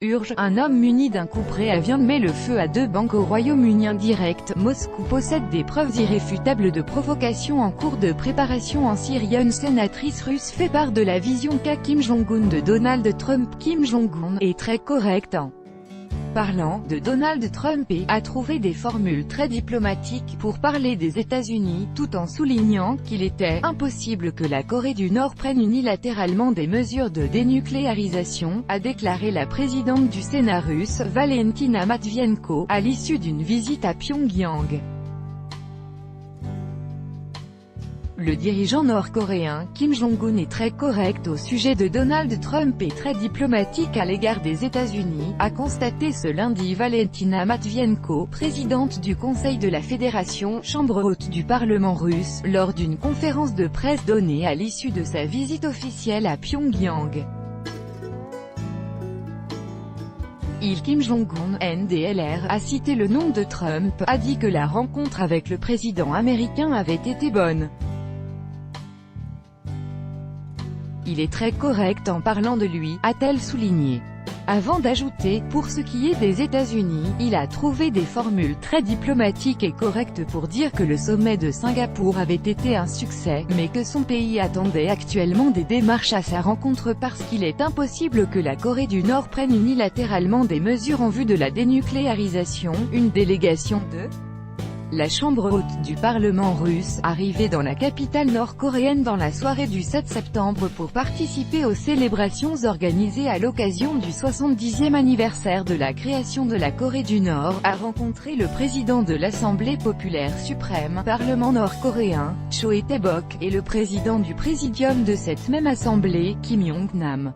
Urge, un homme muni d'un couperet à viande met le feu à 2 banques au Royaume-Uni indirect. Moscou possède des preuves irréfutables de provocation en cours de préparation en Syrie. Une sénatrice russe fait part de la vision qu'a Kim Jong-un de Donald Trump. Kim Jong-un est très correct en parlant de Donald Trump et a trouvé des formules très diplomatiques pour parler des États-Unis, tout en soulignant qu'il était impossible que la Corée du Nord prenne unilatéralement des mesures de dénucléarisation, a déclaré la présidente du Sénat russe, Valentina Matvienko, à l'issue d'une visite à Pyongyang. Le dirigeant nord-coréen, Kim Jong-un est très correct au sujet de Donald Trump et très diplomatique à l'égard des États-Unis, a constaté ce lundi Valentina Matvienko, présidente du Conseil de la Fédération, chambre haute du Parlement russe, lors d'une conférence de presse donnée à l'issue de sa visite officielle à Pyongyang. Kim Jong-un, NDLR, a cité le nom de Trump, a dit que la rencontre avec le président américain avait été bonne. Il est très correct en parlant de lui, a-t-elle souligné. Avant d'ajouter, pour ce qui est des États-Unis, il a trouvé des formules très diplomatiques et correctes pour dire que le sommet de Singapour avait été un succès, mais que son pays attendait actuellement des démarches à sa rencontre parce qu'il est impossible que la Corée du Nord prenne unilatéralement des mesures en vue de la dénucléarisation. Une délégation de la chambre haute du Parlement russe, arrivée dans la capitale nord-coréenne dans la soirée du 7 septembre pour participer aux célébrations organisées à l'occasion du 70e anniversaire de la création de la Corée du Nord, a rencontré le président de l'Assemblée populaire suprême, Parlement nord-coréen, Cho Tae-bok, et le président du présidium de cette même assemblée, Kim Yong-nam.